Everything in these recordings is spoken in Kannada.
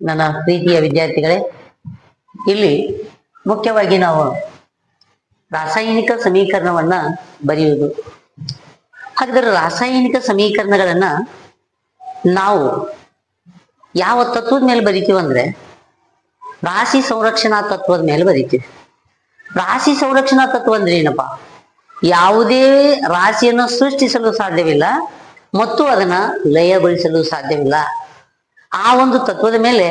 ನನ್ನ ಪ್ರೀತಿಯ ವಿದ್ಯಾರ್ಥಿಗಳೇ, ಇಲ್ಲಿ ಮುಖ್ಯವಾಗಿ ನಾವು ರಾಸಾಯನಿಕ ಸಮೀಕರಣವನ್ನ ಬರೆಯುವುದು. ಹಾಗಾದ್ರೆ ರಾಸಾಯನಿಕ ಸಮೀಕರಣಗಳನ್ನ ನಾವು ಯಾವ ತತ್ವದ ಮೇಲೆ ಬರಿತೀವಿ ಅಂದ್ರೆ ರಾಶಿ ಸಂರಕ್ಷಣಾ ತತ್ವದ ಮೇಲೆ ಬರಿತೀವಿ. ರಾಶಿ ಸಂರಕ್ಷಣಾ ತತ್ವ ಅಂದ್ರೆ ಏನಪ್ಪಾ? ಯಾವುದೇ ರಾಶಿಯನ್ನು ಸೃಷ್ಟಿಸಲು ಸಾಧ್ಯವಿಲ್ಲ ಮತ್ತು ಅದನ್ನ ಲಯಗೊಳಿಸಲು ಸಾಧ್ಯವಿಲ್ಲ. ಆ ಒಂದು ತತ್ವದ ಮೇಲೆ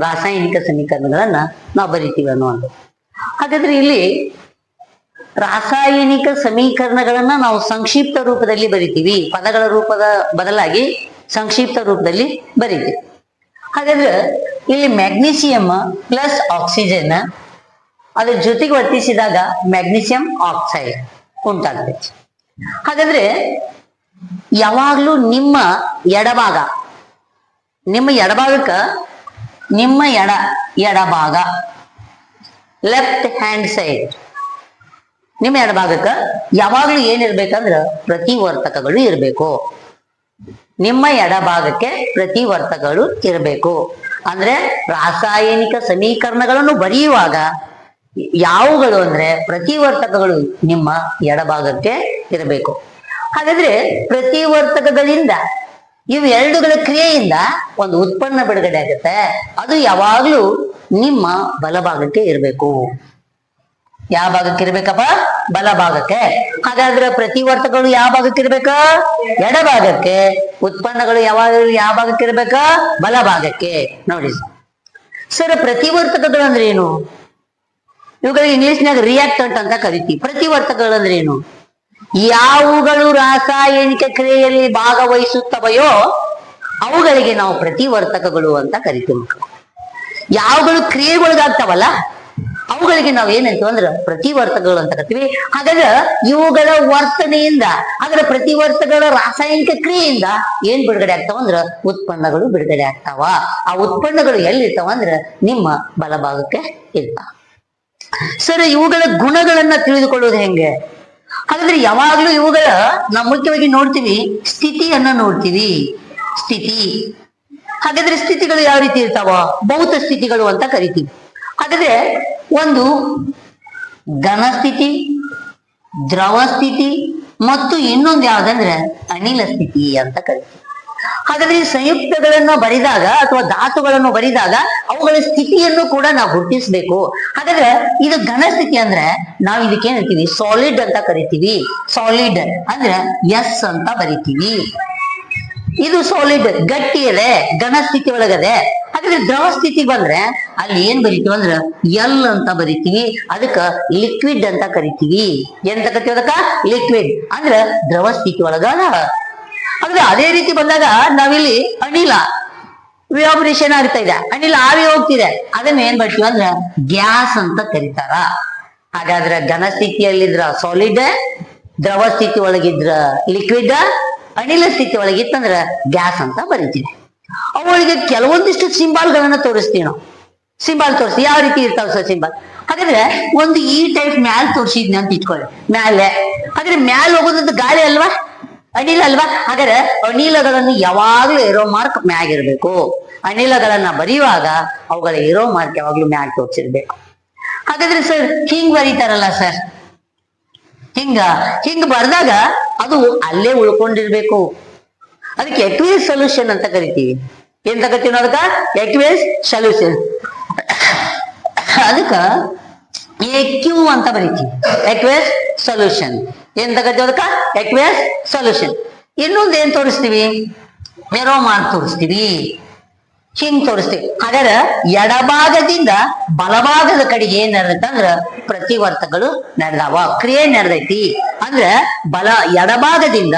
ರಾಸಾಯನಿಕ ಸಮೀಕರಣಗಳನ್ನ ನಾವು ಬರಿತೀವಿ ಅನ್ನುವಂಥದ್ದು. ಹಾಗಾದ್ರೆ ಇಲ್ಲಿ ರಾಸಾಯನಿಕ ಸಮೀಕರಣಗಳನ್ನ ನಾವು ಸಂಕ್ಷಿಪ್ತ ರೂಪದಲ್ಲಿ ಬರಿತೀವಿ, ಪದಗಳ ರೂಪದ ಬದಲಾಗಿ ಸಂಕ್ಷಿಪ್ತ ರೂಪದಲ್ಲಿ ಬರಿತೀವಿ. ಹಾಗಾದ್ರೆ ಇಲ್ಲಿ ಮ್ಯಾಗ್ನೀಸಿಯಂ ಪ್ಲಸ್ ಆಕ್ಸಿಜನ್ ಅದ್ರ ಜೊತೆಗೆ ವರ್ತಿಸಿದಾಗ ಮ್ಯಾಗ್ನೀಸಿಯಂ ಆಕ್ಸೈಡ್ ಉಂಟಾಗ್ತೈತಿ. ಹಾಗಾದ್ರೆ ಯಾವಾಗ್ಲೂ ನಿಮ್ಮ ಎಡಭಾಗಕ್ಕ ನಿಮ್ಮ ಎಡಭಾಗ ಲೆಫ್ಟ್ ಹ್ಯಾಂಡ್ ಸೈಡ್, ನಿಮ್ಮ ಎಡಭಾಗಕ್ಕ ಯಾವಾಗ್ಲೂ ಏನಿರ್ಬೇಕಂದ್ರ ಪ್ರತಿವರ್ತಕಗಳು ಇರಬೇಕು. ನಿಮ್ಮ ಎಡಭಾಗಕ್ಕೆ ಪ್ರತಿವರ್ತಕಗಳು ಇರಬೇಕು. ಅಂದ್ರೆ ರಾಸಾಯನಿಕ ಸಮೀಕರಣಗಳನ್ನು ಬರೆಯುವಾಗ ಯಾವುಗಳು ಅಂದ್ರೆ ಪ್ರತಿವರ್ತಕಗಳು ನಿಮ್ಮ ಎಡಭಾಗಕ್ಕೆ ಇರಬೇಕು. ಹಾಗಾದ್ರೆ ಪ್ರತಿವರ್ತಕಗಳಿಂದ ಇವು ಎರಡುಗಳ ಕ್ರಿಯೆಯಿಂದ ಒಂದು ಉತ್ಪನ್ನ ಬಿಡುಗಡೆ ಆಗುತ್ತೆ. ಅದು ಯಾವಾಗ್ಲೂ ನಿಮ್ಮ ಬಲಭಾಗಕ್ಕೆ ಇರಬೇಕು. ಯಾವ ಭಾಗಕ್ಕೆ ಇರ್ಬೇಕಪ್ಪ? ಬಲಭಾಗಕ್ಕೆ. ಹಾಗಾದ್ರೆ ಪ್ರತಿವರ್ತಕಗಳು ಯಾವ ಭಾಗಕ್ಕೆ ಇರ್ಬೇಕ? ಎಡಭಾಗಕ್ಕೆ. ಉತ್ಪನ್ನಗಳು ಯಾವ ಭಾಗಕ್ಕೆ ಇರ್ಬೇಕ? ಬಲಭಾಗಕ್ಕೆ. ನೋಡಿ ಸರ್, ಪ್ರತಿವರ್ತಕಗಳು ಅಂದ್ರೆ ಏನು? ಇವುಗಳಿಗೆ ಇಂಗ್ಲಿಷ್ನಾಗ ರಿಯಾಕ್ಟಂಟ್ ಅಂತ ಕರಿತೀವಿ. ಪ್ರತಿವರ್ತಕಗಳು ಅಂದ್ರೆ ಏನು? ಯಾವುಗಳು ರಾಸಾಯನಿಕ ಕ್ರಿಯೆಯಲ್ಲಿ ಭಾಗವಹಿಸುತ್ತವೆಯೋ ಅವುಗಳಿಗೆ ನಾವು ಪ್ರತಿವರ್ತಕಗಳು ಅಂತ ಕರಿತೀವಿ. ಯಾವುಗಳು ಕ್ರಿಯೆಗೊಳಗಾಗ್ತಾವಲ್ಲ ಅವುಗಳಿಗೆ ನಾವು ಏನಂತೀವಿ ಅಂದ್ರೆ ಪ್ರತಿವರ್ತಕಗಳು ಅಂತ ಕರಿತೀವಿ. ಹಾಗಾದ್ರೆ ಇವುಗಳ ವರ್ತನೆಯಿಂದ, ಅದರ ಪ್ರತಿವರ್ತಕಗಳ ರಾಸಾಯನಿಕ ಕ್ರಿಯೆಯಿಂದ ಏನ್ ಬಿಡುಗಡೆ ಆಗ್ತಾವ ಅಂದ್ರ ಉತ್ಪನ್ನಗಳು ಬಿಡುಗಡೆ ಆಗ್ತಾವ. ಆ ಉತ್ಪನ್ನಗಳು ಎಲ್ಲಿರ್ತಾವ ಅಂದ್ರ ನಿಮ್ಮ ಬಲಭಾಗಕ್ಕೆ ಇರ್ತಾವ. ಸರ್, ಇವುಗಳ ಗುಣಗಳನ್ನ ತಿಳಿದುಕೊಳ್ಳೋದು ಹೆಂಗೆ? ಹಾಗಾದ್ರೆ ಯಾವಾಗ್ಲೂ ಇವುಗಳ ನಾವು ಮುಖ್ಯವಾಗಿ ನೋಡ್ತೀವಿ, ಸ್ಥಿತಿಯನ್ನ ನೋಡ್ತೀವಿ. ಸ್ಥಿತಿ. ಹಾಗಾದ್ರೆ ಸ್ಥಿತಿಗಳು ಯಾವ ರೀತಿ ಇರ್ತಾವ? ಭೌತ ಸ್ಥಿತಿಗಳು ಅಂತ ಕರಿತೀವಿ. ಹಾಗಾದ್ರೆ ಒಂದು ಘನ ಸ್ಥಿತಿ, ದ್ರವ ಸ್ಥಿತಿ ಮತ್ತು ಇನ್ನೊಂದು ಯಾವ್ದಂದ್ರೆ ಅನಿಲ ಸ್ಥಿತಿ ಅಂತ ಕರಿತೀವಿ. ಹಾಗಾದ್ರೆ ಈ ಸಂಯುಕ್ತಗಳನ್ನ ಬರಿದಾಗ ಅಥವಾ ಧಾತುಗಳನ್ನು ಬರಿದಾಗ ಅವುಗಳ ಸ್ಥಿತಿಯನ್ನು ಕೂಡ ನಾವು ಗುರುತಿಸಬೇಕು. ಹಾಗಾದ್ರೆ ಇದು ಘನ ಸ್ಥಿತಿ ಅಂದ್ರೆ ನಾವು ಇದಕ್ಕೆ ಏನಂತೀವಿ? ಸಾಲಿಡ್ ಅಂತ ಕರಿತೀವಿ. ಸಾಲಿಡ್ ಅಂದ್ರೆ ಎಸ್ ಅಂತ ಬರಿತೀವಿ. ಇದು ಸಾಲಿಡ್, ಗಟ್ಟಿ ಇದೆ, ಘನ ಸ್ಥಿತಿ ಒಳಗದೆ. ಹಾಗಾದ್ರೆ ದ್ರವ ಸ್ಥಿತಿ ಬಂದ್ರೆ ಅಲ್ಲಿ ಏನ್ ಬರಿತೀವಿ ಅಂದ್ರೆ ಎಲ್ ಅಂತ ಬರಿತೀವಿ. ಅದಕ್ಕ ಲಿಕ್ವಿಡ್ ಅಂತ ಕರಿತೀವಿ. ಎಂತ ಕರಿತೀವಿ? ಅದಕ್ಕ ಲಿಕ್ವಿಡ್ ಅಂದ್ರೆ ದ್ರವ ಸ್ಥಿತಿ ಒಳಗದ. ಅಂದ್ರೆ ಅದೇ ರೀತಿ ಬಂದಾಗ ನಾವಿಲ್ಲಿ ಅನಿಲ ವ್ಯಾಪರೇಷನ್ ಆಗ್ತಾ ಇದೆ, ಅನಿಲ ಆವಿ ಹೋಗ್ತಿದೆ, ಅದನ್ನ ಏನ್ ಬರ್ತೀವಿ ಅಂದ್ರೆ ಗ್ಯಾಸ್ ಅಂತ ಕರೀತಾರ. ಹಾಗಾದ್ರೆ ಘನ ಸ್ಥಿತಿಯಲ್ಲಿದ್ರ ಸಾಲಿಡ್, ದ್ರವ ಸ್ಥಿತಿ ಒಳಗಿದ್ರ ಲಿಕ್ವಿಡ್, ಅನಿಲ ಸ್ಥಿತಿ ಒಳಗಿತ್ತಂದ್ರ ಗ್ಯಾಸ್ ಅಂತ ಬರೀತೀವಿ. ಅವುಗಳಿಗೆ ಕೆಲವೊಂದಿಷ್ಟು ಸಿಂಬಾಲ್ಗಳನ್ನ ತೋರಿಸ್ತೀವಿ ನಾವು. ಸಿಂಬಾಲ್ ತೋರಿಸಿ ಯಾವ ರೀತಿ ಇರ್ತಾವ ಸರ್ ಸಿಂಬಾಲ್? ಹಾಗಾದ್ರೆ ಒಂದು ಈ ಟೈಪ್ ಮ್ಯಾಲ್ ತೋರಿಸಿದ್ನಿ ಅಂತ ಇಟ್ಕೊಳ್ಳಿ, ಮ್ಯಾಲೆ. ಹಾಗಾದ್ರೆ ಮ್ಯಾಲ್ ಹೋಗೋದಂತ ಗಾಳಿ ಅಲ್ವಾ, ಅನಿಲ ಅಲ್ವಾ? ಹಾಗಾದ್ರೆ ಅನಿಲಗಳನ್ನು ಯಾವಾಗ್ಲೂ ಏರೋ ಮಾರ್ಕ್ ಮ್ಯಾಗ್ ಇರ್ಬೇಕು. ಅನಿಲಗಳನ್ನ ಬರೆಯುವಾಗ ಅವುಗಳ ಏರೋ ಮಾರ್ಕ್ ಯಾವಾಗ್ಲೂ ಮ್ಯಾಗ್ ತೋರಿಸಿರ್ಬೇಕು. ಹಾಗಾದ್ರೆ ಸರ್ ಹಿಂಗ್ ಬರೀತಾರಲ್ಲ ಸರ್, ಹಿಂಗ ಬರ್ದಾಗ ಅದು ಅಲ್ಲೇ ಉಳ್ಕೊಂಡಿರ್ಬೇಕು. ಅದಕ್ಕೆ ಎಕ್ವೇಸ್ ಸೊಲ್ಯೂಷನ್ ಅಂತ ಕರಿತೀವಿ. ಏನ್ ತಗತ್ತೀವಿ ನಾವು? ಅದಕ್ಕ ಎಕ್ವೇಸ್ ಸೊಲ್ಯೂಷನ್. ಅದಕ್ಕ ಎಕ್ಯೂ ಅಂತ ಬರೀತೀವಿ, ಎಕ್ವೇಸ್ ಸೊಲ್ಯೂಷನ್. ಏನ್ ತಗತ್ತೀವಿ? ಅದಕ್ಕ ಎಕ್ವೇಸ್ ಸೊಲ್ಯೂಷನ್. ಇನ್ನೊಂದು ಏನ್ ತೋರಿಸ್ತೀವಿ? ಏರೋ ಮಾರ್ಕ್ ತೋರಿಸ್ತೀವಿ, ಹಿಂಗ್ ತೋರಿಸ್ತೀವಿ. ಹಾಗಾದ್ರೆ ಎಡಭಾಗದಿಂದ ಬಲಭಾಗದ ಕಡೆಗೆ ಏನ್ ನಡೆದೈತೆ ಅಂದ್ರ ಪ್ರತಿವರ್ತಕಗಳು ನಡೆದಾವ, ಕ್ರಿಯೆ ನಡೆದೈತಿ. ಅಂದ್ರೆ ಎಡಭಾಗದಿಂದ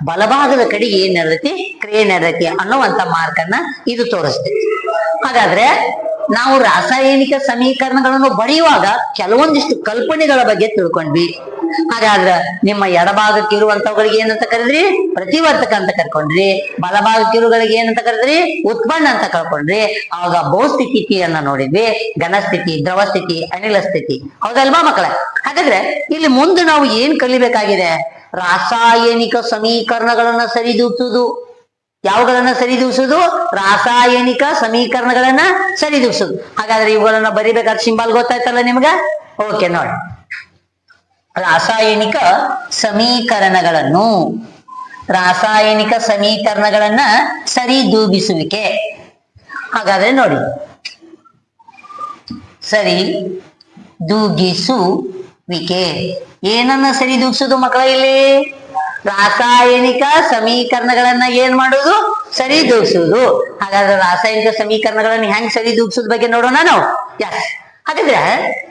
ಬಲಭಾಗದ ಕಡೆಗೆ ಏನ್ ನಡೆದೈತಿ? ಕ್ರಿಯೆ ನಡೆದೈತಿ ಅನ್ನುವಂತ ಮಾರ್ಕನ್ನ ಇದು ತೋರಿಸ್ತೈತಿ. ಹಾಗಾದ್ರೆ ನಾವು ರಾಸಾಯನಿಕ ಸಮೀಕರಣಗಳನ್ನು ಬರೆಯುವಾಗ ಕೆಲವೊಂದಿಷ್ಟು ಕಲ್ಪನೆಗಳ ಬಗ್ಗೆ ತಿಳ್ಕೊಂಡ್ವಿ. ಹಾಗಾದ್ರೆ ನಿಮ್ಮ ಎಡಭಾಗಕ್ಕೆ ಇರುವಂತವುಗಳಿಗೆ ಏನಂತ ಕರೆದ್ರಿ? ಪ್ರತಿವರ್ತಕ ಅಂತ ಕರ್ಕೊಂಡ್ರಿ. ಬಲಭಾಗಕ್ಕೆ ಇರುಗಳಿಗೆ ಏನಂತ ಕರೆದ್ರಿ? ಉತ್ಪನ್ನ ಅಂತ ಕರ್ಕೊಂಡ್ರಿ. ಅವಾಗ ಬಹುಸ್ಥಿತಿಯನ್ನ ನೋಡಿದ್ವಿ, ಘನ ಸ್ಥಿತಿ, ದ್ರವ ಸ್ಥಿತಿ, ಅನಿಲ ಸ್ಥಿತಿ. ಹೌದಲ್ವಾ ಮಕ್ಕಳೇ? ಹಾಗಾದ್ರೆ ಇಲ್ಲಿ ಮುಂದೆ ನಾವು ಏನ್ ಕಲಿಬೇಕಾಗಿದೆ? ರಾಸಾಯನಿಕ ಸಮೀಕರಣಗಳನ್ನ ಸರಿದೂಗಿಸುವುದು. ಯಾವುಗಳನ್ನ ಸರಿದೂಗಿಸುದು? ರಾಸಾಯನಿಕ ಸಮೀಕರಣಗಳನ್ನ ಸರಿದೂಗಿಸುದು. ಹಾಗಾದ್ರೆ ಇವುಗಳನ್ನ ಬರಿಬೇಕಾದ್ರೆ ಸಿಂಬಲ್ ಗೊತ್ತಾಯ್ತಲ್ಲ ನಿಮ್ಗ? ಓಕೆ ನೋಡಿ, ರಾಸಾಯನಿಕ ಸಮೀಕರಣಗಳನ್ನು ಸರಿದೂಗಿಸುವಿಕೆ. ಹಾಗಾದ್ರೆ ನೋಡಿ, ಸರಿ ದೂಗಿಸುವಿಕೆ ಏನನ್ನ ಸರಿದೂಗಿಸುದು ಮಕ್ಕಳ? ಇಲ್ಲಿ ರಾಸಾಯನಿಕ ಸಮೀಕರಣಗಳನ್ನ ಏನ್ ಮಾಡುದು? ಸರಿದೂಗಿಸುವುದು. ಹಾಗಾದ್ರೆ ರಾಸಾಯನಿಕ ಸಮೀಕರಣಗಳನ್ನ ಹೆಂಗ್ ಸರಿದೂಗಿಸೋದ್ ಬಗ್ಗೆ ನೋಡೋಣ ನಾವು. ಎಸ್, ಹಾಗಾದ್ರೆ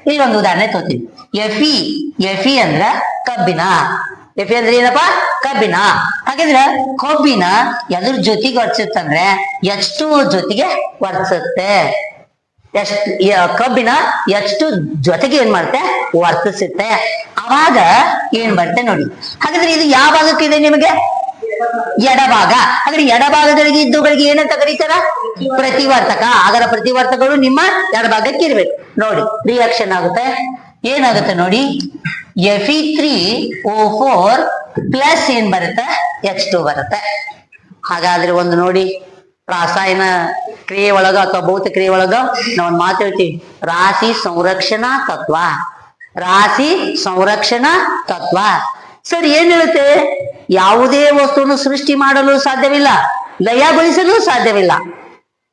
ಇಲ್ಲಿ ಒಂದು ಉದಾಹರಣೆ ತೋತೀನಿ. ಎಫಿ ಅಂದ್ರ ಕಬ್ಬಿಣ. ಎಫಿ ಅಂದ್ರೆ ಏನಪ್ಪಾ? ಕಬ್ಬಿಣ. ಹಾಗಾದ್ರೆ ಕಬ್ಬಿಣ ಎದ್ರ ಜೊತೆಗೆ ವರ್ತಿಸುತ್ತಂದ್ರೆ ಎಷ್ಟು ಜೊತೆಗೆ ವರ್ತಿಸುತ್ತೆ. ಕಬ್ಬಿಣ ಎಷ್ಟು ಜೊತೆಗೆ ಏನ್ ಮಾಡುತ್ತೆ? ವರ್ತಿಸುತ್ತೆ. ಅವಾಗ ಏನ್ ಬರುತ್ತೆ ನೋಡಿ. ಹಾಗಾದ್ರೆ ಇದು ಯಾವ ಭಾಗಕ್ಕಿದೆ ನಿಮಗೆ? ಎಡಭಾಗ. ಹಾಗಾದ್ರೆ ಎಡಭಾಗಗಳಿಗೆ ಇದ್ದುಗಳಿಗೆ ಏನಂತ ಕರೀತಾರ? ಪ್ರತಿವರ್ತಕ. ಅದರ ಪ್ರತಿವರ್ತಕಗಳು ನಿಮ್ಮ ಎಡಭಾಗಕ್ಕೆ ಇರ್ಬೇಕು. ನೋಡಿ ರಿಯಾಕ್ಷನ್ ಆಗುತ್ತೆ. ಏನಾಗುತ್ತೆ ನೋಡಿ, Fe3O4 ಪ್ಲಸ್ ಏನ್ ಬರುತ್ತೆ? H2 ಬರುತ್ತೆ. ಹಾಗಾದ್ರೆ ಒಂದು ನೋಡಿ, ರಾಸಾಯನ ಕ್ರಿಯೆ ಒಳಗ ಅಥವಾ ಭೌತ ಕ್ರಿಯೆ ಒಳಗ ನಾವ್ ಮಾತು ಹೇಳ್ತೀವಿ, ರಾಶಿ ಸಂರಕ್ಷಣಾ ತತ್ವ. ರಾಶಿ ಸಂರಕ್ಷಣಾ ತತ್ವ ಸರ್ ಏನ್ ಹೇಳುತ್ತೆ? ಯಾವುದೇ ವಸ್ತುವನ್ನು ಸೃಷ್ಟಿ ಮಾಡಲು ಸಾಧ್ಯವಿಲ್ಲ, ಲಯಗೊಳಿಸಲು ಸಾಧ್ಯವಿಲ್ಲ.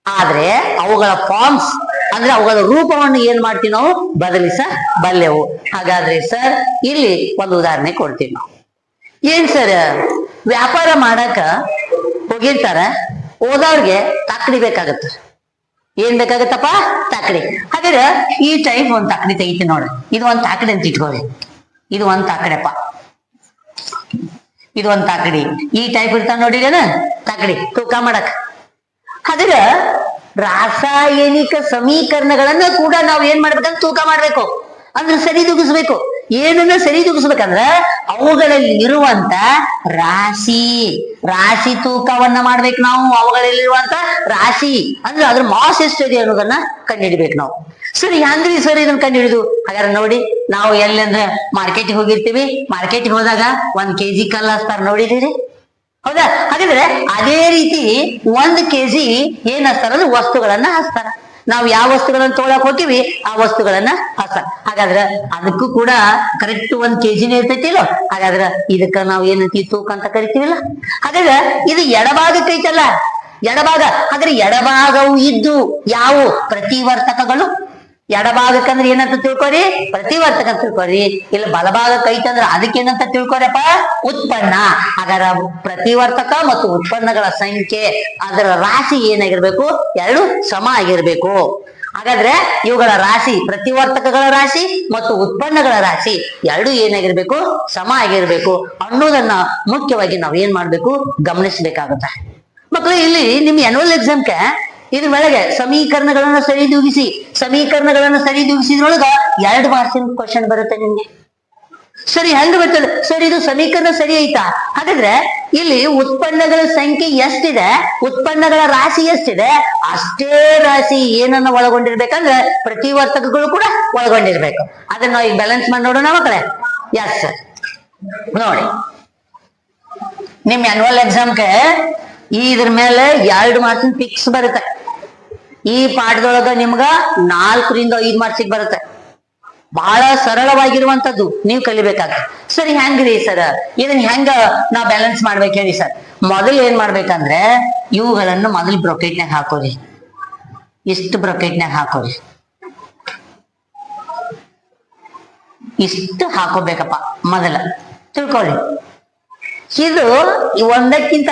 ಆದ್ರೆ ಅವುಗಳ ಫಾರ್ಮ್ಸ್ ಅಂದ್ರೆ ಅವುಗಳ ರೂಪವನ್ನು ಏನ್ ಮಾಡ್ತೀವಿ ನಾವು? ಬದಲಿಸಬಲ್ಲೆವು. ಹಾಗಾದ್ರೆ ಸರ್ ಇಲ್ಲಿ ಒಂದು ಉದಾಹರಣೆ ಕೊಡ್ತೀವಿ ನಾವು. ಏನ್ ಸರ್, ವ್ಯಾಪಾರ ಮಾಡಕ ಹೋಗಿರ್ತಾರ, ಹೋದವ್ರಿಗೆ ತಕ್ಕಡಿ ಬೇಕಾಗತ್ತ. ಏನ್ ಬೇಕಾಗತ್ತಪ್ಪ? ತಕ್ಕಡಿ. ಹಾಗಾದ್ರೆ ಈ ಟೈಪ್ ಒಂದ್ ತಕ್ಕಡಿ ತೆಗಿತೀನಿ ನೋಡ್ರಿ. ಇದು ಒಂದ್ ತಾಕಡಿ ಅಂತ ಇಟ್ಕೋರಿ. ಇದು ಒಂದ್ ತಾಕಡೆಪ್ಪ, ಇದು ಒಂದ್ ತಾಕಡಿ. ಈ ಟೈಪ್ ಇರ್ತಾವ ನೋಡಿ ತಕ್ಕಡಿ ತೂಕ ಮಾಡಕ್. ಹಾಗಾದ್ರೆ ರಾಸಾಯನಿಕ ಸಮೀಕರಣಗಳನ್ನ ಕೂಡ ನಾವು ಏನ್ ಮಾಡ್ಬೇಕಂದ್ರೆ ತೂಕ ಮಾಡ್ಬೇಕು, ಅಂದ್ರೆ ಸರಿದೂಗಿಸ್ಬೇಕು. ಏನನ್ನ ಸರಿದೂಗಿಸ್ಬೇಕಂದ್ರ ಅವುಗಳಲ್ಲಿ ಇರುವಂತ ರಾಶಿ ತೂಕವನ್ನ ಮಾಡ್ಬೇಕು ನಾವು. ಅವುಗಳಲ್ಲಿರುವಂತ ರಾಶಿ ಅಂದ್ರೆ ಅದ್ರ ಮಾಸ್ ಎಷ್ಟಿದೆ ಅನ್ನೋದನ್ನ ಕಂಡುಹಿಡಿಬೇಕು ನಾವು. ಸರಿ ಹಂಗ್ರಿ ಸರ್ ಇದನ್ನ ಕಂಡುಹಿಡಿದು. ಹಾಗಾದ್ರೆ ನೋಡಿ, ನಾವು ಎಲ್ಲಂದ್ರ ಮಾರ್ಕೆಟಿಗೆ ಹೋಗಿರ್ತೀವಿ. ಮಾರ್ಕೆಟಿಗೆ ಹೋದಾಗ 1 kg ಕಲ್ಲು ಹಚ್ತಾರ, ನೋಡಿದೀರಿ ಹೌದಾ? ಹಾಗಾದ್ರೆ ಅದೇ ರೀತಿ 1 kg ಏನ್ ಹಚ್ತಾರ ಅಂದ್ರೆ ವಸ್ತುಗಳನ್ನ ಹಚ್ತಾರ. ನಾವು ಯಾವ ವಸ್ತುಗಳನ್ನ ತೊಗೊಳಕ್ ಹೋಗ್ತೀವಿ ಆ ವಸ್ತುಗಳನ್ನ ಹಚ್ತಾರ. ಹಾಗಾದ್ರೆ ಅದಕ್ಕೂ ಕೂಡ ಕರೆಕ್ಟ್ 1 kg ಇರ್ತೈತಿಲ್ಲ. ಹಾಗಾದ್ರೆ ಇದಕ್ಕ ನಾವು ಏನಂತೀವಿ? ತೂಕ ಅಂತ ಕರಿತೀವಿಲ್ಲ. ಹಾಗಾದ್ರೆ ಇದು ಎಡಭಾಗಕ್ಕೆ ಐತಲ್ಲ, ಎಡಭಾಗ. ಹಾಗಾದ್ರೆ ಎಡಭಾಗವು ಇದ್ದು ಯಾವ ಪ್ರತಿವರ್ತಕಗಳು? ಎಡಭಾಗಕ್ಕಂದ್ರೆ ಏನಂತ ತಿಳ್ಕೊರಿ? ಪ್ರತಿವರ್ತಕ ಅಂತ ತಿಳ್ಕೊರಿ. ಇಲ್ಲ ಬಲಭಾಗಕ್ಕೆ ಐತಂದ್ರ ಅದಕ್ಕೇನಂತ ತಿಳ್ಕೊರಪ್ಪ? ಉತ್ಪನ್ನ. ಹಾಗಾದ್ರೆ ಪ್ರತಿವರ್ತಕ ಮತ್ತು ಉತ್ಪನ್ನಗಳ ಸಂಖ್ಯೆ, ಅದರ ರಾಶಿ ಏನಾಗಿರ್ಬೇಕು? 2 ಸಮ ಆಗಿರ್ಬೇಕು. ಹಾಗಾದ್ರೆ ಇವುಗಳ ರಾಶಿ, ಪ್ರತಿವರ್ತಕಗಳ ರಾಶಿ ಮತ್ತು ಉತ್ಪನ್ನಗಳ ರಾಶಿ 2 ಏನಾಗಿರ್ಬೇಕು? ಸಮ ಆಗಿರ್ಬೇಕು ಅನ್ನೋದನ್ನ ಮುಖ್ಯವಾಗಿ ನಾವು ಏನ್ ಮಾಡ್ಬೇಕು? ಗಮನಿಸ್ಬೇಕಾಗತ್ತೆ ಮಕ್ಕಳು. ಇಲ್ಲಿ ನಿಮ್ ಆನ್ಯುವಲ್ ಎಕ್ಸಾಮ್ಗೆ ಇದ್ರ ಒಳಗೆ ಸಮೀಕರಣಗಳನ್ನ ಸರಿದೂಗಿಸಿದ್ರೊಳಗ 2 ಮಾರ್ಕ್ಸಿನ ಕ್ವಶನ್ ಬರುತ್ತೆ ನಿಮ್ಗೆ. ಸರಿ ಹೆಂಗ್ ಬರ್ತದೆ ಸರ್? ಇದು ಸಮೀಕರಣ ಸರಿ ಐತಾ? ಹಾಗಾದ್ರೆ ಇಲ್ಲಿ ಉತ್ಪನ್ನಗಳ ಸಂಖ್ಯೆ ಎಷ್ಟಿದೆ, ಉತ್ಪನ್ನಗಳ ರಾಶಿ ಎಷ್ಟಿದೆ, ಅಷ್ಟೇ ರಾಶಿ ಏನನ್ನ ಒಳಗೊಂಡಿರ್ಬೇಕಂದ್ರೆ ಪ್ರತಿವರ್ತಕಗಳು ಕೂಡ ಒಳಗೊಂಡಿರ್ಬೇಕು. ಅದನ್ನ ನಾವು ಈಗ ಬ್ಯಾಲೆನ್ಸ್ ಮಾಡಿ ನೋಡೋಣ ಮಕ್ಕಳೇ. ಎಸ್ ಸರ್, ನೋಡಿ ನಿಮ್ ಆನ್ಯುವಲ್ ಎಕ್ಸಾಮ್ಗೆ ಇದ್ರ ಮೇಲೆ 2 ಮಾರ್ಕ್ಸಿನ ಫಿಕ್ಸ್ ಬರುತ್ತೆ. ಈ ಪಾಠದೊಳಗ ನಿಮ್ಗ 4 ರಿಂದ 5 ಮಾರ್ಕ್ಸಿಗೆ ಬರುತ್ತೆ. ಬಹಳ ಸರಳವಾಗಿರುವಂತದ್ದು, ನೀವು ಕಲಿಬೇಕಾಗ್ತದೆ. ಸರಿ ಹೆಂಗ್ರಿ ಸರ್ ಇದನ್ನ ಹೆಂಗ ನಾವ್ ಬ್ಯಾಲೆನ್ಸ್ ಮಾಡ್ಬೇಕು ಹೇಳಿ ಸರ್? ಮೊದಲು ಏನ್ ಮಾಡ್ಬೇಕಂದ್ರೆ ಇವುಗಳನ್ನು ಮೊದಲು ಬ್ರೊಕೆಟ್ನಾಗ ಹಾಕೋರಿ. ಇಷ್ಟು ಬ್ರೊಕೆಟ್ನಾಗ ಹಾಕೋರಿ, ಇಷ್ಟು ಹಾಕೋಬೇಕಪ್ಪ ಮೊದಲ ತಿಳ್ಕೊಳ್ಳಿ. ಇದು ಒಂದಕ್ಕಿಂತ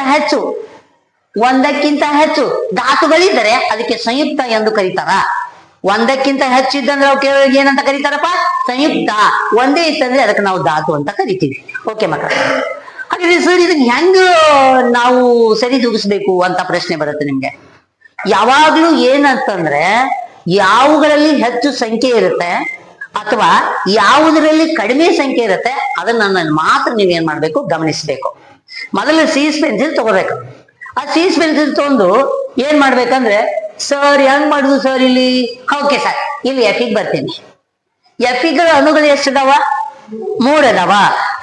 ಹೆಚ್ಚು ಧಾತುಗಳಿದ್ದರೆ ಅದಕ್ಕೆ ಸಂಯುಕ್ತ ಎಂದು ಕರೀತಾರ. ಒಂದಕ್ಕಿಂತ ಹೆಚ್ಚಿದ್ದಂದ್ರೆ ಅವ್ಕೆ ಏನಂತ ಕರೀತಾರಪ್ಪ? ಸಂಯುಕ್ತ. ಒಂದೇ ಇತ್ತಂದ್ರೆ ಅದಕ್ಕೆ ನಾವು ಧಾತು ಅಂತ ಕರಿತೀವಿ. ಓಕೆ ಮಕ್ಕಳ, ಹಾಗಾದ್ರೆ ಸರ್ ಇದನ್ನ ಹೆಂಗ ನಾವು ಸರಿದೂಗಿಸ್ಬೇಕು ಅಂತ ಪ್ರಶ್ನೆ ಬರುತ್ತೆ ನಿಮ್ಗೆ. ಯಾವಾಗ್ಲೂ ಏನಂತಂದ್ರೆ ಯಾವುಗಳಲ್ಲಿ ಹೆಚ್ಚು ಸಂಖ್ಯೆ ಇರುತ್ತೆ ಅಥವಾ ಯಾವುದರಲ್ಲಿ ಕಡಿಮೆ ಸಂಖ್ಯೆ ಇರುತ್ತೆ ಅದನ್ನ ಮಾತ್ರ ನೀವೇನ್ ಮಾಡ್ಬೇಕು? ಗಮನಿಸ್ಬೇಕು. ಮೊದಲು ಸೀಸ್ ಪೆನ್ಸಿಲ್ ತಗೋಬೇಕು. ಆ ಸೀಸ್ ಪೆನ್ಸಿಲ್ ತಗೊಂಡು ಏನ್ ಮಾಡ್ಬೇಕಂದ್ರೆ, ಸರ್ ಹೆಂಗ್ ಮಾಡುದು ಸರ್ ಇಲ್ಲಿ? ಓಕೆ ಸರ್, ಇಲ್ಲಿ ಎಫಿಗೆ ಬರ್ತೀನಿ. ಎಫಿಗಳ ಅಣುಗಳು ಎಷ್ಟಿದಾವ? 3 ಅದಾವ.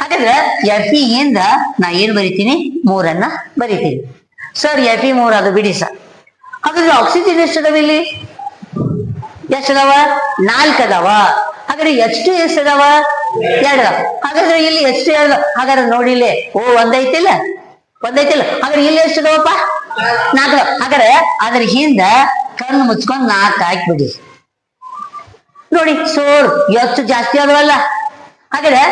ಹಾಗಾದ್ರೆ ಎಫಿ ಇಂದ ನಾ ಏನ್ ಬರಿತೀನಿ? 3 ಬರಿತೀನಿ. ಸರ್ Fe 3 ಅದು ಬಿಡಿ ಸರ್. ಹಾಗಾದ್ರೆ ಆಕ್ಸಿಜನ್ ಎಷ್ಟದಾವ ಇಲ್ಲಿ? ಎಷ್ಟದಾವ? 4 ಅದಾವ. ಹಾಗಾದ್ರೆ H2 ಎಷ್ಟದಾವ? 2 ಅದಾವ. ಹಾಗಾದ್ರೆ ಇಲ್ಲಿ H2 2. ಹಾಗಾದ್ರೆ ನೋಡಿ ಇಲ್ಲಿ ಓ ಒಂದೈತಿಲ್ಲ. ಹಾಗಾದ್ರೆ ಇಲ್ಲಿ ಎಷ್ಟದವಪ್ಪ? 4. ಹಾಗಾದ್ರೆ ಅದ್ರ ಹಿಂದ ಕಣ್ಣು ಮುಚ್ಕೊಂಡ್ 4 ಹಾಕ್ಬಿಡಿ. ನೋಡಿ ಸೋರ್ ಎಷ್ಟು ಜಾಸ್ತಿ ಅದವಲ್ಲ. ಹಾಗಾದ್ರೆ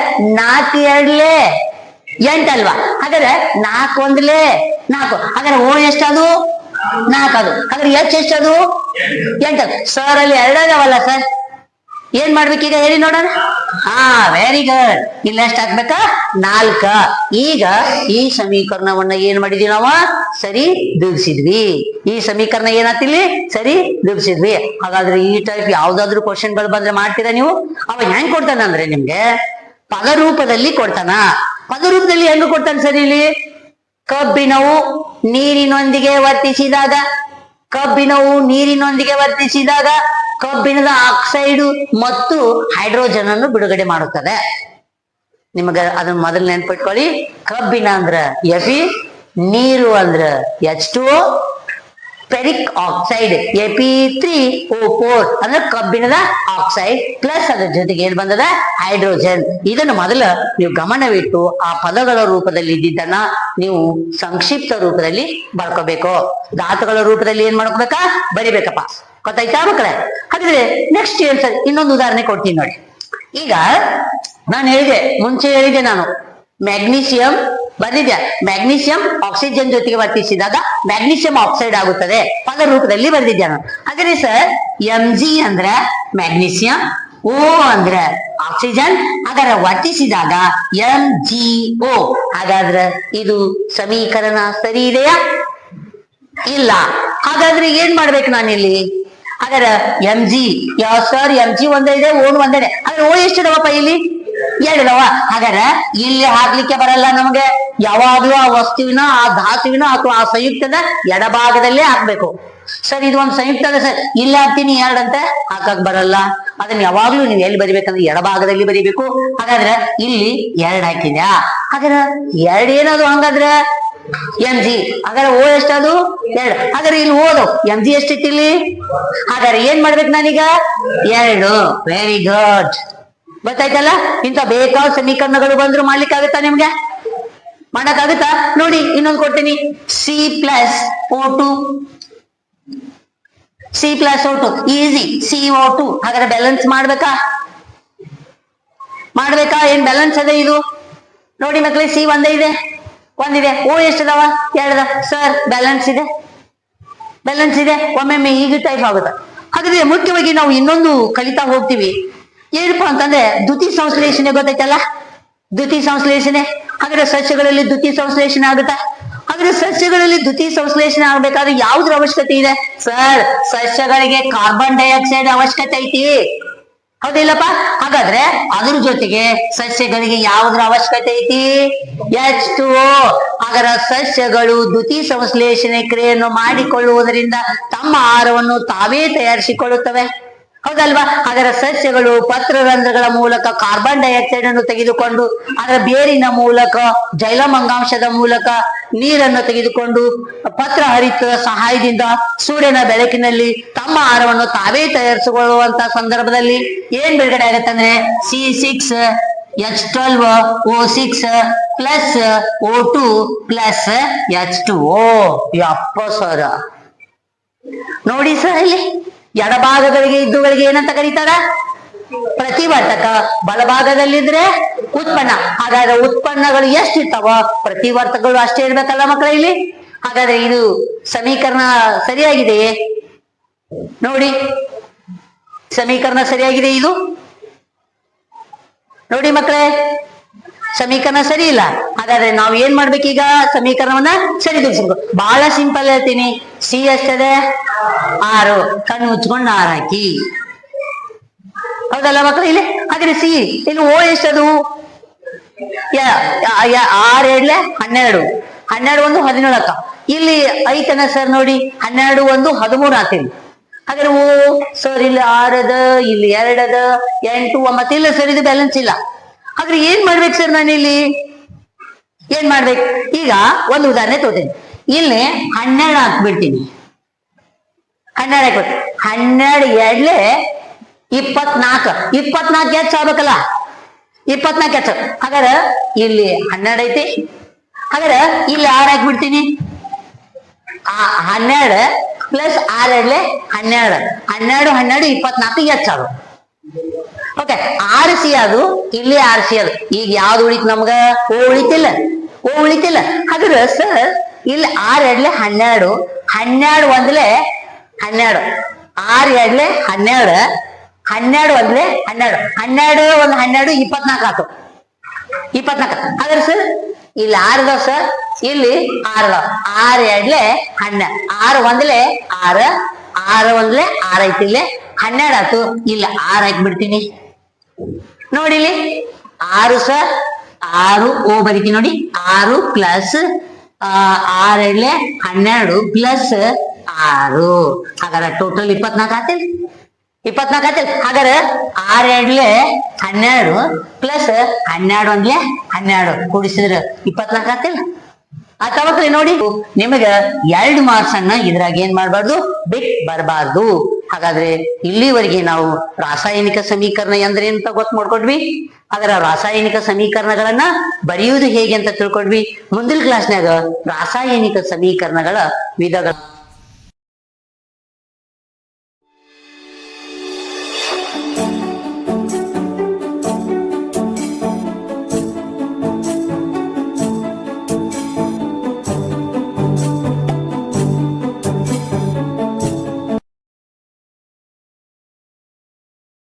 4 2 8 ಅಲ್ವಾ? ಹಾಗಾದ್ರೆ 4 1 4. ಹಾಗಾದ್ರೆ ಓ ಎಷ್ಟದು? 4 ಅದು. ಹಾಗಾದ್ರೆ H ಎಷ್ಟದು? 8. ಸರ್ ಅಲ್ಲಿ 2 ಅದಾವಲ್ಲ ಸರ್, ಏನ್ ಮಾಡ್ಬೇಕೀಗ ಹೇಳಿ ನೋಡೋಣ. Very good. ಇಲ್ಲಿ ಎಷ್ಟು ಹಾಕ್ಬೇಕಾ? 4. ಈಗ ಈ ಸಮೀಕರಣವನ್ನ ಏನ್ ಮಾಡಿದ್ವಿ ನಾವು? ಸರಿ ದುಡ್ಸಿದ್ವಿ. ಈ ಸಮೀಕರಣ ಏನಾಗ್ತಿಲ್ಲಿ? ಸರಿ ದುಡ್ಸಿದ್ವಿ. ಹಾಗಾದ್ರೆ ಈ ಟೈಪ್ ಯಾವ್ದಾದ್ರು ಕ್ವಶನ್ಗಳು ಬಂದ್ರೆ ಮಾಡ್ತೀರಾ ನೀವು? ಅವ ಹೆಂಗ್ ಕೊಡ್ತಾನ ಅಂದ್ರೆ ನಿಮ್ಗೆ ಪದ ರೂಪದಲ್ಲಿ ಕೊಡ್ತಾನ. ಪದ ರೂಪದಲ್ಲಿ ಹೆಂಗ್ ಕೊಡ್ತಾನೆ ಸರಿ? ಇಲ್ಲಿ ಕಬ್ಬಿಣವು ನೀರಿನೊಂದಿಗೆ ವರ್ತಿಸಿದಾಗ ಕಬ್ಬಿಣದ ಆಕ್ಸೈಡ್ ಮತ್ತು ಹೈಡ್ರೋಜನ್ ಅನ್ನು ಬಿಡುಗಡೆ ಮಾಡುತ್ತದೆ. ನಿಮಗ ಅದನ್ನ ಮೊದಲು ನೆನ್ಪಿಟ್ಕೊಳ್ಳಿ. ಕಬ್ಬಿಣ ಅಂದ್ರ Fe, ನೀರು ಅಂದ್ರ H2O, ಫೆರಿಕ್ ಆಕ್ಸೈಡ್ Fe3O4 ಅಂದ್ರೆ ಕಬ್ಬಿಣದ ಆಕ್ಸೈಡ್ ಪ್ಲಸ್ ಅದ್ರ ಜೊತೆಗೆ ಏನ್ ಬಂದದ? ಹೈಡ್ರೋಜನ್. ಇದನ್ನು ಮೊದಲು ನೀವು ಗಮನವಿಟ್ಟು ಆ ಪದಗಳ ರೂಪದಲ್ಲಿ ಇದ್ದಿದ್ದನ್ನ ನೀವು ಸಂಕ್ಷಿಪ್ತ ರೂಪದಲ್ಲಿ ಬರ್ಕೋಬೇಕು. ಧಾತುಗಳ ರೂಪದಲ್ಲಿ ಏನ್ ಮಾಡ್ಕೋಬೇಕಾ? ಬರಿಬೇಕಪ್ಪ. ಗೊತ್ತಾಯ್ತಾ ಮಕ್ಕಳೇ? ಹಾಗಾದ್ರೆ ನೆಕ್ಸ್ಟ್ ಏನ್ ಸರ್ ಇನ್ನೊಂದು ಉದಾಹರಣೆ ಕೊಡ್ತೀನಿ ನೋಡಿ. ಈಗ ಮುಂಚೆ ಹೇಳಿದೆ ನಾನು ಮ್ಯಾಗ್ನೀಸಿಯಂ ಬಂದಿದೆ. ಮ್ಯಾಗ್ನೀಸಿಯಂ ಆಕ್ಸಿಜನ್ ಜೊತೆಗೆ ವರ್ತಿಸಿದಾಗ ಮ್ಯಾಗ್ನೀಸಿಯಂ ಆಕ್ಸೈಡ್ ಆಗುತ್ತದೆ. ಪದ ರೂಪದಲ್ಲಿ ಬರೆದಿದ್ದೆ ನಾನು. ಹಾಗಾದ್ರೆ ಸರ್ Mg ಅಂದ್ರೆ ಮ್ಯಾಗ್ನೀಸಿಯಂ, O ಅಂದ್ರೆ ಆಕ್ಸಿಜನ್, ಅದರ ವರ್ತಿಸಿದಾಗ MgO. ಹಾಗಾದ್ರೆ ಇದು ಸಮೀಕರಣ ಸರಿ ಇದೆಯಾ? ಇಲ್ಲ. ಹಾಗಾದ್ರೆ ಏನ್ ಮಾಡ್ಬೇಕು ನಾನಿಲ್ಲಿ? ಹಾಗಾದ್ರೆ Mg ಸರ್ Mg ಒಂದೇ ಇದೆ, O ಒಂದೇ ಇದೆ. ಹಾಗಾದ್ರೆ O ಎಷ್ಟಿದವಪ್ಪ ಇಲ್ಲಿ? 2 ಅದಾವ. ಹಾಗಾದ್ರೆ ಇಲ್ಲಿ ಹಾಕ್ಲಿಕ್ಕೆ ಬರಲ್ಲ ನಮಗೆ. ಯಾವಾಗ್ಲೂ ಆ ವಸ್ತುವಿನ, ಆ ಧಾತುವಿನ ಅಥವಾ ಆ ಸಂಯುಕ್ತದ ಎಡಭಾಗದಲ್ಲೇ ಹಾಕ್ಬೇಕು. ಸರ್ ಇದು ಒಂದು ಸಂಯುಕ್ತ ಅದ ಸರ್, ಇಲ್ಲಿ ಹಾಕ್ತೀನಿ 2 ಅಂತ ಹಾಕಕ್ ಬರಲ್ಲ. ಅದನ್ನ ಯಾವಾಗ್ಲೂ ನೀವು ಎಲ್ಲಿ ಬರಿಬೇಕಂದ್ರೆ ಎಡಭಾಗದಲ್ಲಿ ಬರಿಬೇಕು. ಹಾಗಾದ್ರೆ ಇಲ್ಲಿ 2 ಹಾಕಿದ್ಯಾ? ಹಾಗಾದ್ರೆ 2 ಏನದು? ಹಂಗಾದ್ರೆ Mg. ಹಾಗಾದ್ರೆ O ಎಷ್ಟದು? 2. ಹಾಗಾದ್ರೆ ಇಲ್ಲಿ ಓದು Mg ಎಷ್ಟಿತ್ತು ಇಲ್ಲಿ? ಹಾಗಾದ್ರೆ ಏನ್ ಮಾಡ್ಬೇಕು ನಾನೀಗ? 2. Very good. ಗೊತ್ತಾಯ್ತಲ್ಲ? ಇಂಥ ಬೇಕಾದ ಸಮೀಕರಣಗಳು ಬಂದ್ರು ಮಾಡ್ಲಿಕ್ಕೆ ಆಗುತ್ತಾ ನಿಮ್ಗೆ? ಮಾಡಕ್ಕಾಗುತ್ತಾ? ನೋಡಿ ಇನ್ನೊಂದು ಕೊಡ್ತೀನಿ. C+O2 easy. CO2. ಹಾಗಾದ್ರೆ ಬ್ಯಾಲೆನ್ಸ್ ಮಾಡ್ಬೇಕಾ? ಏನ್ ಬ್ಯಾಲೆನ್ಸ್ ಅದೇ ಇದು? ನೋಡಿ ಮಕ್ಕಳೇ, C ಒಂದಿದೆ. O ಎಷ್ಟದಾವ? 2 ಸರ್ ಬ್ಯಾಲೆನ್ಸ್ ಇದೆ. ಒಮ್ಮೊಮ್ಮೆ ಈಗ ಟೈಪ್ ಆಗುತ್ತೆ. ಹಾಗಾದ್ರೆ ಮುಖ್ಯವಾಗಿ ನಾವು ಇನ್ನೊಂದು ಕಲಿತಾ ಹೋಗ್ತೀವಿ. ಏನಪ್ಪಾ ಅಂತಂದ್ರೆ ದ್ಯುತಿ ಸಂಶ್ಲೇಷಣೆ. ಗೊತ್ತೈತಲ್ಲ ದ್ಯುತಿ ಸಂಶ್ಲೇಷಣೆ? ಹಾಗಾದ್ರೆ ಸಸ್ಯಗಳಲ್ಲಿ ದ್ಯುತಿ ಸಂಶ್ಲೇಷಣೆ ಆಗುತ್ತಾ? ಹಾಗಾದ್ರೆ ಸಸ್ಯಗಳಲ್ಲಿ ದ್ಯುತಿ ಸಂಶ್ಲೇಷಣೆ ಆಗ್ಬೇಕಾದ್ರೆ ಯಾವ್ದ್ರ ಅವಶ್ಯಕತೆ ಇದೆ? ಸರ್ ಸಸ್ಯಗಳಿಗೆ ಕಾರ್ಬನ್ ಡೈಆಕ್ಸೈಡ್ ಅವಶ್ಯಕತೆ ಐತಿ, ಹೌದಿಲ್ಲಪ್ಪ? ಹಾಗಾದ್ರೆ ಅದ್ರ ಜೊತೆಗೆ ಸಸ್ಯಗಳಿಗೆ ಯಾವ್ದ್ರ ಅವಶ್ಯಕತೆ ಐತಿ? H2O. ಹಾಗಾದ್ರೆ ಸಸ್ಯಗಳು ದ್ಯುತಿ ಸಂಶ್ಲೇಷಣೆ ಕ್ರಿಯೆಯನ್ನು ಮಾಡಿಕೊಳ್ಳುವುದರಿಂದ ತಮ್ಮ ಆಹಾರವನ್ನು ತಾವೇ ತಯಾರಿಸಿಕೊಳ್ಳುತ್ತವೆ, ಹೌದಲ್ವಾ? ಹಾಗಾದ್ರೆ ಸಸ್ಯಗಳು ಪತ್ರರಂಧ್ರಗಳ ಮೂಲಕ ಕಾರ್ಬನ್ ಡೈಆಕ್ಸೈಡ್ ಅನ್ನು ತೆಗೆದುಕೊಂಡು ಅದರ ಬೇರಿನ ಮೂಲಕ ಜೈಲಂ ಅಂಗಾಂಶದ ಮೂಲಕ ನೀರನ್ನು ತೆಗೆದುಕೊಂಡು ಪತ್ರ ಹರಿತದ ಸಹಾಯದಿಂದ ಸೂರ್ಯನ ಬೆಳಕಿನಲ್ಲಿ ತಮ್ಮ ಆಹಾರವನ್ನು ತಾವೇ ತಯಾರಿಸಿಕೊಳ್ಳುವಂತ ಸಂದರ್ಭದಲ್ಲಿ ಏನ್ ಬಿಡುಗಡೆ ಆಗತ್ತಂದ್ರೆ C6H12O6 plus O2 plus H2O. ಯಪ್ಪ ಸರ ನೋಡಿ ಸರ್, ಇಲ್ಲಿ ಎಡಭಾಗಗಳಿಗೆ ಇದ್ದುಗಳಿಗೆ ಏನಂತ ಕರೀತಾರ? ಪ್ರತಿವರ್ತಕ. ಬಲಭಾಗದಲ್ಲಿದ್ರೆ ಉತ್ಪನ್ನ. ಹಾಗಾದ್ರೆ ಉತ್ಪನ್ನಗಳು ಎಷ್ಟಿರ್ತಾವ ಪ್ರತಿವರ್ತಕಗಳು ಅಷ್ಟೇ ಇರ್ಬೇಕಲ್ಲ ಮಕ್ಕಳ ಇಲ್ಲಿ. ಹಾಗಾದ್ರೆ ಇದು ಸಮೀಕರಣ ಸರಿಯಾಗಿದೆಯೇ? ನೋಡಿ ಸಮೀಕರಣ ಸರಿಯಾಗಿದೆ ಇದು. ನೋಡಿ ಮಕ್ಕಳೇ, ಸಮೀಕರಣ ಸರಿ ಇಲ್ಲ. ಹಾಗಾದ್ರೆ ನಾವು ಏನ್ ಮಾಡ್ಬೇಕೀಗ? ಸಮೀಕರಣವನ್ನ ಸರಿದೂಗಿಸ್ಬೇಕು. ಬಹಳ ಸಿಂಪಲ್ ಹೇಳ್ತೀನಿ. C ಎಷ್ಟದೆ? 6. ಕಣ್ಣು ಮುಚ್ಕೊಂಡು 6 ಹಾಕಿ, ಹೌದಲ್ಲ ಮಕ್ಕಳು ಇಲ್ಲಿ? ಹಾಗಾದ್ರೆ C ಇಲ್ಲಿ O ಎಷ್ಟದು? 6 2 12. 12 1 17 ಇಲ್ಲಿ ಐತನ ಸರ್ ನೋಡಿ. 12 1 13 ಆಗ್ತೀನಿ. ಹಾಗಾದ್ರೆ ಓ ಸರ್ ಇಲ್ಲಿ 6 ಅದ, ಇಲ್ಲಿ 2 ಅದ, 8 9 ಇಲ್ಲ ಸರ್, ಇದು ಬ್ಯಾಲೆನ್ಸ್ ಇಲ್ಲ. ಹಾಗಾದ್ರೆ ಏನ್ ಮಾಡ್ಬೇಕು ಸರ್? ನಾನು ಇಲ್ಲಿ ಏನ್ ಮಾಡ್ಬೇಕು? ಈಗ ಒಂದು ಉದಾಹರಣೆ ತೋತೀನಿ. ಇಲ್ಲಿ 12 ಹಾಕ್ಬಿಡ್ತೀನಿ. 12 ಹಾಕ್ಬಿಟ್ಟು 12 ಎರಡ್ಲೆ 24. 24 ಹೆಚ್ಚು ಆಗ್ಬೇಕಲ್ಲ, 24 ಹೆಚ್ಚು. ಹಾಗಾದ್ರೆ ಇಲ್ಲಿ 12 ಐತಿ. ಹಾಗಾದ್ರೆ ಇಲ್ಲಿ 6 ಹಾಕ್ಬಿಡ್ತೀನಿ. 12 ಪ್ಲಸ್ 6 ಎರಡ್ಲೆ 12. 12 12 24 ಹೆಚ್ಚಾಗ. ಓಕೆ, 6 ಸಿ ಅದು, ಇಲ್ಲಿ 6 ಸಿ ಅದು. ಈಗ ಯಾವ್ದು ಉಳಿತು ನಮ್ಗ? ಓ ಉಳಿತಿಲ್ಲ, ಓ ಉಳಿತಿಲ್ಲ. ಹಾಗಾದ್ರೆ ಸರ್ ಇಲ್ಲಿ 6 ಎರಡ್ಲೆ 12, 12 ಒಂದ್ಲೆ 12, 6 ಎರಡ್ಲೆ 12, 12 ಒಂದ್ಲೆ 12, 12 ಒಂದು 12 24 ಆಯ್ತು. 24. ಹಾಗಾದ್ರೆ ಸರ್ ಇಲ್ಲಿ 6 ಅದಾವ ಸರ್, ಇಲ್ಲಿ 6 ಅದಾವ. 6 ಎರಡ್ಲೆ 12, 6 ಒಂದ್ಲೆ 6, 6 ಒಂದ್ಲೆ 6 ಐತಿ. ಇಲ್ಲಿ 12 ಆಯ್ತು. ಇಲ್ಲಿ 6 ಹಾಕ್ಬಿಡ್ತೀನಿ. ನೋಡಿಲಿ 6 ಸರ್, 6 ಓ ಬರೀತೀನಿ ನೋಡಿ. 6 ಪ್ಲಸ್ 6 ಎರಡ್ಲೆ 12 ಪ್ಲಸ್ 6. ಹಾಗಾದ್ರೆ ಟೋಟಲ್ 24 ಆತಿಲ್, 24 ಆತಿಲ್. ಹಾಗಾದ್ರೆ 6 ಎರಡ್ಲೆ 12 ಪ್ಲಸ್ 12 ಒಂದ್ಲೆ 12 ಕೂಡಿಸಿದ್ರೆ 24 ಆತಿಲ್. ಆತವಕ್ರಿ ನೋಡಿ, ನಿಮಗ 2 ಮಾರ್ಕ್ಸ್ ಅನ್ನ ಇದ್ರಾಗ ಏನ್ ಮಾಡ್ಬಾರ್ದು, ಬಿಟ್ ಬರಬಾರ್ದು. ಹಾಗಾದ್ರೆ ಇಲ್ಲಿವರೆಗೆ ನಾವು ರಾಸಾಯನಿಕ ಸಮೀಕರಣ ಅಂದ್ರೆ ಅಂತ ಗೊತ್ತು ಮಾಡ್ಕೊಡ್ವಿ. ಅದರ ರಾಸಾಯನಿಕ ಸಮೀಕರಣಗಳನ್ನ ಬರೆಯುವುದು ಹೇಗೆ ಅಂತ ತಿಳ್ಕೊಡ್ವಿ. ಮುಂದಿನ ಕ್ಲಾಸ್ನಾಗ ರಾಸಾಯನಿಕ ಸಮೀಕರಣಗಳ ವಿಧಗಳು